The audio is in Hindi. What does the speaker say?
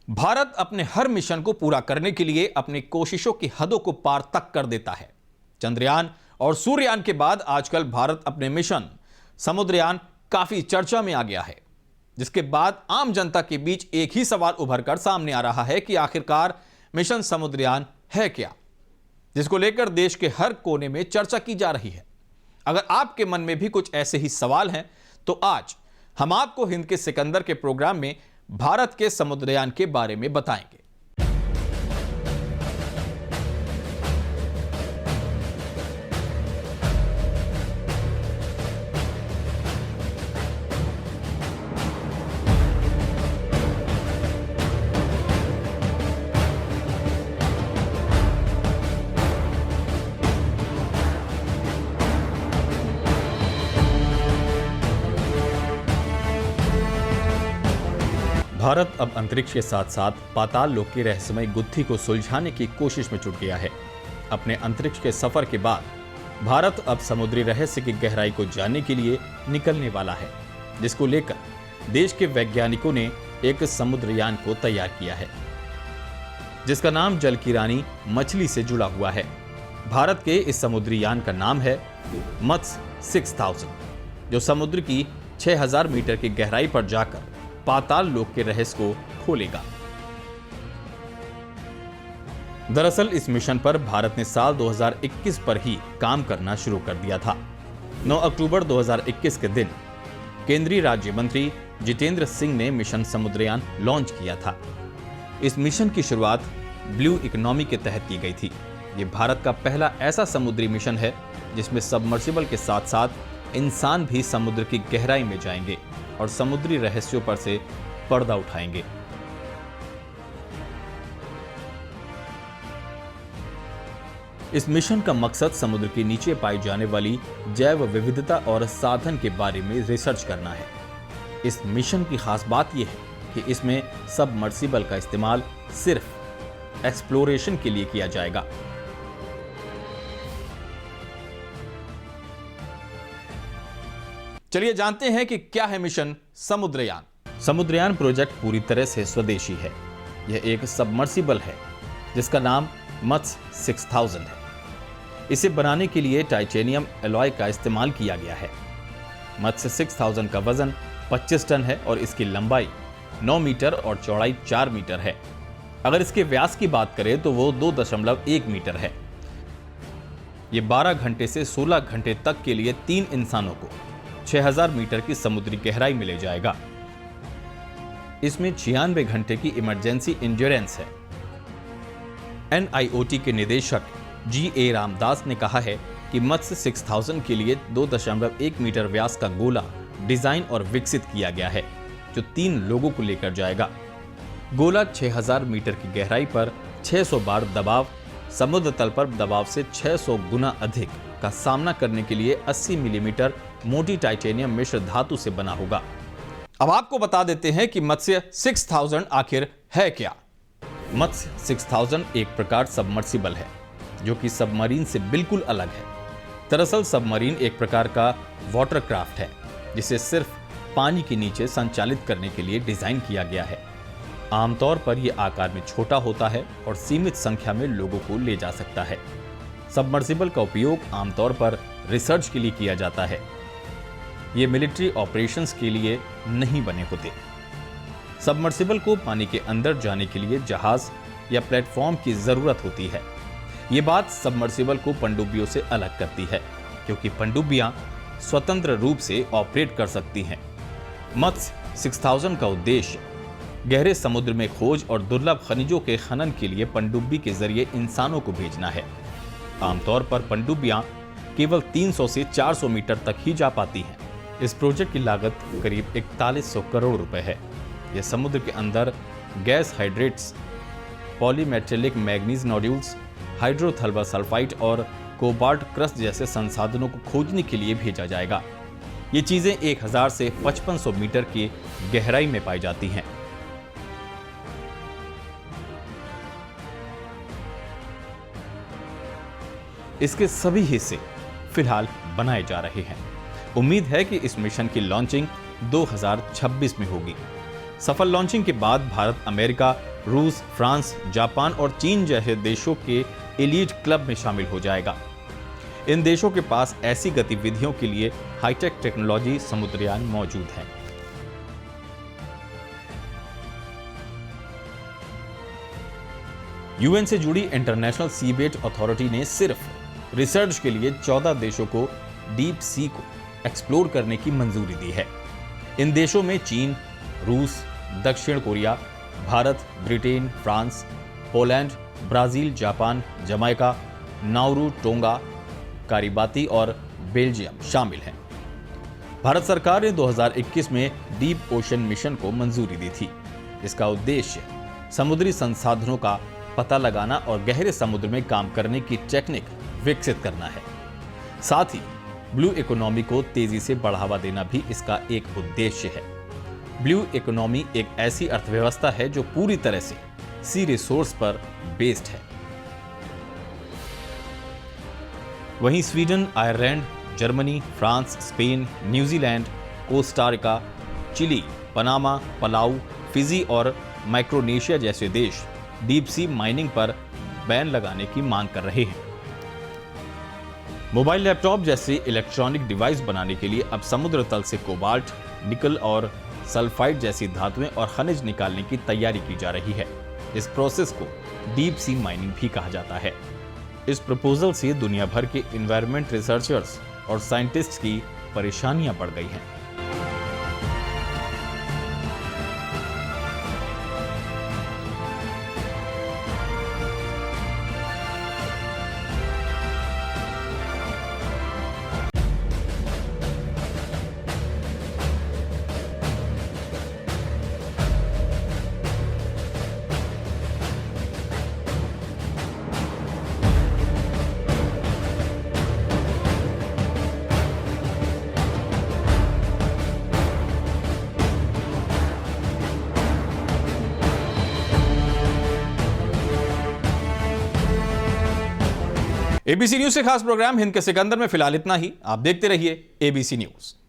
भारत अपने हर मिशन को पूरा करने के लिए अपनी कोशिशों की हदों को पार तक कर देता है। चंद्रयान और सूर्ययान के बाद आजकल भारत अपने मिशन समुद्रयान काफी चर्चा में आ गया है, जिसके बाद आम जनता के बीच एक ही सवाल उभरकर सामने आ रहा है कि आखिरकार मिशन समुद्रयान है क्या, जिसको लेकर देश के हर कोने में चर्चा की जा रही है। अगर आपके मन में भी कुछ ऐसे ही सवाल हैं तो आज हम आपको हिंद के सिकंदर के प्रोग्राम में भारत के समुद्रयान के बारे में बताएंगे। भारत अब अंतरिक्ष के साथ साथ पाताल लोक की रहस्यमय गुत्थी को सुलझाने की कोशिश में जुट गया है। अपने अंतरिक्ष के सफर के बाद भारत अब समुद्री रहस्य की गहराई को जानने के लिए निकलने वाला है, जिसको लेकर देश के वैज्ञानिकों ने एक समुद्रयान को तैयार किया है, जिसका नाम जल की रानी मछली से जुड़ा हुआ है। भारत के इस समुद्री यान का नाम है मत्स्य 6000, जो समुद्र की 6000 मीटर की गहराई पर जाकर पाताल लोक के रहस्य को खोलेगा। दरअसल इस मिशन पर भारत ने साल 2021 पर ही काम करना शुरू कर दिया था। 9 अक्टूबर 2021 के दिन केंद्रीय राज्य मंत्री जितेंद्र सिंह ने मिशन समुद्रयान लॉन्च किया था। इस मिशन की शुरुआत ब्लू इकोनॉमी के तहत की गई थी। ये भारत का पहला ऐसा समुद्री मिशन है जिसमें सबमर्सिबल के साथ साथ इंसान भी समुद्र की गहराई में जाएंगे और समुद्री रहस्यों पर से पर्दा उठाएंगे। इस मिशन का मकसद समुद्र के नीचे पाई जाने वाली जैव विविधता और साधन के बारे में रिसर्च करना है। इस मिशन की खास बात यह है कि इसमें सबमर्सिबल का इस्तेमाल सिर्फ एक्सप्लोरेशन के लिए किया जाएगा। चलिए जानते हैं कि क्या है मिशन समुद्रयान। समुद्रयान प्रोजेक्ट पूरी तरह से स्वदेशी है। यह एक सबमर्सिबल है जिसका नाम मत्स्य 6000 है। इसे बनाने के लिए टाइटेनियम एलॉय का इस्तेमाल किया गया है। मत्स्य 6000 का वजन 25 टन है और इसकी लंबाई 9 मीटर और चौड़ाई 4 मीटर है। अगर इसके व्यास की बात करें तो वो 2.1 मीटर है। ये 12 घंटे से 16 घंटे तक के लिए 3 इंसानों को 6000 मीटर की समुद्री गहराई में ले जाएगा। इसमें 96 घंटे की इमरजेंसी इंड्योरेंस है। NIOT के निदेशक GA रामदास ने कहा है कि मत्स्य 6000 के लिए 2.1 मीटर व्यास का गोला डिजाइन और विकसित किया गया है, जो 3 लोगों को लेकर जाएगा। गोला 6000 मीटर की गहराई पर 600 बार दबाव, समुद्र तल पर दबाव से 600 गुना अधिक का सामना करने के लिए 80 मिलीमीटर मोटी टाइटेनियम मिश्र धातु से बना होगा। अब आपको बता देते हैं कि मत्स्य 6000 आखिर है क्या। मत्स्य 6000 एक प्रकार सबमर्सिबल है, जो कि सबमरीन से बिल्कुल अलग है। दरअसल सबमरीन एक प्रकार का वाटरक्राफ्ट है, जिसे सिर्फ पानी के नीचे संचालित करने के लिए डिजाइन किया गया है। आमतौर पर यह आकार में छोटा होता है और सीमित संख्या में लोगों को ले जा सकता है। सबमर्सिबल का उपयोग आमतौर पर रिसर्च के लिए किया जाता है। ये मिलिट्री ऑपरेशंस के लिए नहीं बने होते। सबमर्सिबल को पानी के अंदर जाने के लिए जहाज या प्लेटफॉर्म की जरूरत होती है। ये बात सबमर्सिबल को पनडुब्बियों से अलग करती है, क्योंकि पनडुब्बियां स्वतंत्र रूप से ऑपरेट कर सकती हैं। मत्स्य 6000 का उद्देश्य गहरे समुद्र में खोज और दुर्लभ खनिजों के खनन के लिए पनडुब्बी के जरिए इंसानों को भेजना है। आमतौर पर पनडुब्बियां केवल 300 से 400 मीटर तक ही जा पाती हैं। इस प्रोजेक्ट की लागत करीब 4100 करोड़ रुपए है। यह समुद्र के अंदर gas hydrates, polymetallic manganese nodules, hydrothermal sulphide और कोबाल्ट क्रस्ट जैसे संसाधनों को खोजने के लिए भेजा जाएगा। ये चीजें 1000 से 5500 मीटर की गहराई में पाई जाती हैं। इसके सभी हिस्से फिलहाल बनाए जा रहे हैं। उम्मीद है कि इस मिशन की लॉन्चिंग 2026 में होगी। सफल लॉन्चिंग के बाद भारत अमेरिका, रूस, फ्रांस, जापान और चीन जैसे देशों के एलीट क्लब में शामिल हो जाएगा। इन देशों के पास ऐसी गतिविधियों के लिए हाईटेक टेक्नोलॉजी समुद्रयान मौजूद है। यूएन से जुड़ी इंटरनेशनल सीबेट अथॉरिटी ने सिर्फ रिसर्च के लिए 14 देशों को डीप सी को एक्सप्लोर करने की मंजूरी दी है। इन देशों में चीन, रूस, दक्षिण Korea, Bharat, Britain, France, Poland, Brazil, Japan, Jamaica, Nauru, Tonga, Kiribati और बेल्जियम शामिल हैं। भारत सरकार ने 2021 में डीप ओशन मिशन को मंजूरी दी थी। इसका उद्देश्य समुद्री संसाधनों का पता लगाना और गहरे समुद्र में काम करने की टेक्निक विकसित करना है। साथ ही ब्लू इकोनॉमी को तेजी से बढ़ावा देना भी इसका एक उद्देश्य है। ब्लू इकोनॉमी एक ऐसी अर्थव्यवस्था है जो पूरी तरह से सी रिसोर्स पर बेस्ड है। वहीं Sweden, Ireland, Germany, France, Spain, New Zealand, Costa Rica, Chile, Panama, Palau, Fiji और माइक्रोनेशिया जैसे देश डीप सी माइनिंग पर बैन लगाने की मांग कर रहे हैं। मोबाइल लैपटॉप जैसे इलेक्ट्रॉनिक डिवाइस बनाने के लिए अब समुद्र तल से कोबाल्ट, निकल और सल्फाइड जैसी धातुएं और खनिज निकालने की तैयारी की जा रही है। इस प्रोसेस को डीप सी माइनिंग भी कहा जाता है। इस प्रपोजल से दुनिया भर के एनवायरनमेंट रिसर्चर्स और साइंटिस्ट्स की परेशानियां बढ़ गई हैं। एबीसी न्यूज से खास प्रोग्राम हिंद के सिकंदर में फिलहाल इतना ही। आप देखते रहिए एबीसी न्यूज।